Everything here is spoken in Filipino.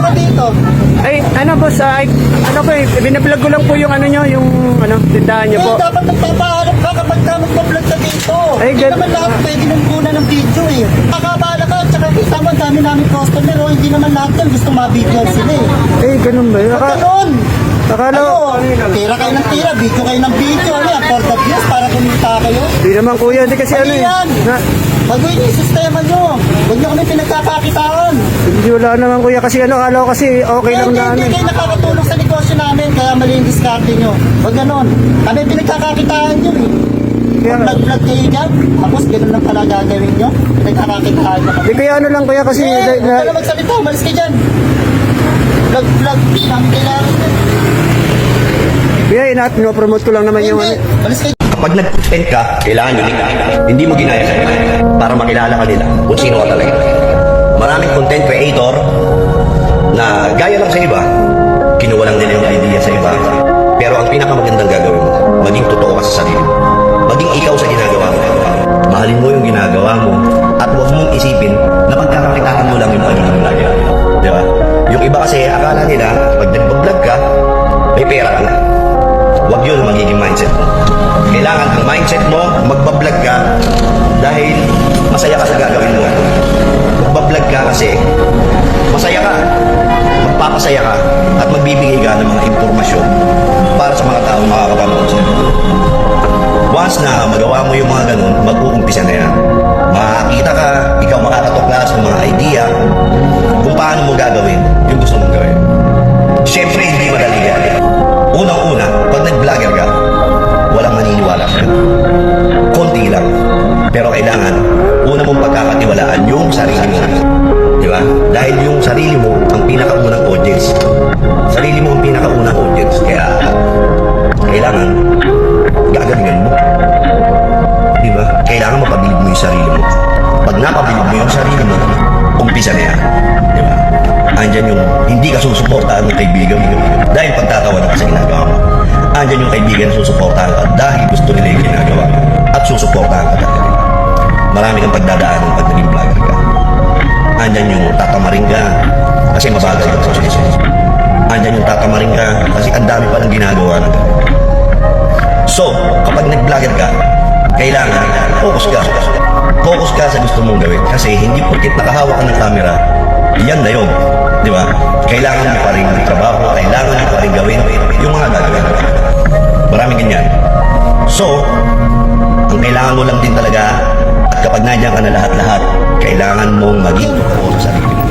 ka dito? Ay, ano boss, ano po binablog ko lang po yung ano nyo, yung tindahan nyo po. Dapat nagpapaalam ka kapag ka magpa-vlog ka dito. Ay, Hindi naman lahat pwede nang muna ng video eh. Nakabala ka, tsaka kita mo, ang dami namin customer oh. Hindi naman lahat yan gusto ma-video sila eh. Eh, ganun ba? Ganun! Akala Tira kayo ng tira, video kayo ng video. Ano yan, for the views, para kumita kayo. Di naman kuya, hindi kasi ano Mali eh. yan. Baguhin yung sistema nyo. Huwag nyo kami pinagkakakitaan. Hindi wala naman kuya kasi akala ko kasi okay lang na ano. Hindi kayo nakakatulong sa negosyo namin, kaya mali yung diskarte nyo. Huwag ganon. Kami pinagkakakitaan nyo eh. Kaya, Vlog-vlog kayo dyan, tapos ganun lang pala gagawin nyo. Pinagkakakitaan nyo kami. di kaya ano lang kuya kasi Huwag ka na magsalita, umalis ka dyan. Vlog-vlog, namin kailangan nyo. kuya, promote ko lang naman yung ano. Hindi, umalis ka dyan. Kapag nag-content ka, kailangan unique. Hindi mo ginaya sa iba para makilala ka nila kung sino ka talaga. Maraming content creator na gaya lang sa iba, kinuha lang nila yung idea sa iba. Pero ang pinakamagandang gagawin mo, maging totoo ka sa sarili mo. Maging ikaw sa ginagawa mo. Mahalin mo yung ginagawa mo at huwag mong isipin na pagkakakitaan mo lang yung pagiging vlogger. Di ba? Yung iba kasi akala nila, pag nag-vlog ka, may pera ka na. Huwag yun ang magiging mindset mo. Kailangan ang mindset mo, magbablog ka dahil masaya ka sa gagawin mo. Magbablog ka kasi masaya ka, magpapasaya ka at magbibigay ka ng mga impormasyon para sa mga taong makakapanood sa'yo. Once na magawa mo yung mga ganun, mag-uumpisa na yan. Makakita ka, ikaw makakatuklas ng mga idea kung paano mo gagawin yung gusto mong gawin. Siyempre, hindi madali yan. Unang-una, pag nag-vlogger ka, walang maniniwala ka. Konti lang. Pero kailangan, una mong pagkakatiwalaan yung sarili mo. Di ba? Dahil yung sarili mo ang pinakaunang audience. Sarili mo ang pinakaunang audience. Kaya, kailangan, gagalingan mo. Di ba? Kailangan mapabilib mo yung sarili mo. Pag napabilib mo yung sarili mo, umpisa na yan. Di ba? Andyan yung hindi ka susuportahan ng kaibigan mo dahil pagtatawanan ka sa ginagawa mo. Andyan yung kaibigan na susuportahan ka dahil gusto nila yung ginagawa mo at susuportahan ka talaga nila. Marami kang pagdadaanan pag naging vlogger ka. Andyan yung tatamarin ka kasi mabagal ka sa susunod. Andyan yung tatamarin ka kasi ang dami palang ginagawa na ka. So, kapag nag-vlogger ka, kailangan focus ka. Focus ka sa gusto mong gawin kasi hindi porket nakahawak ka ng camera, yan na yun. Di ba? Kailangan mo pa rin trabaho, kailangan mo pa rin gawin yung mga gagawin. Maraming ganyan. So, ang kailangan mo lang din talaga at kapag nandiyan ka na lahat-lahat, kailangan mong maging totoo sa sarili mo.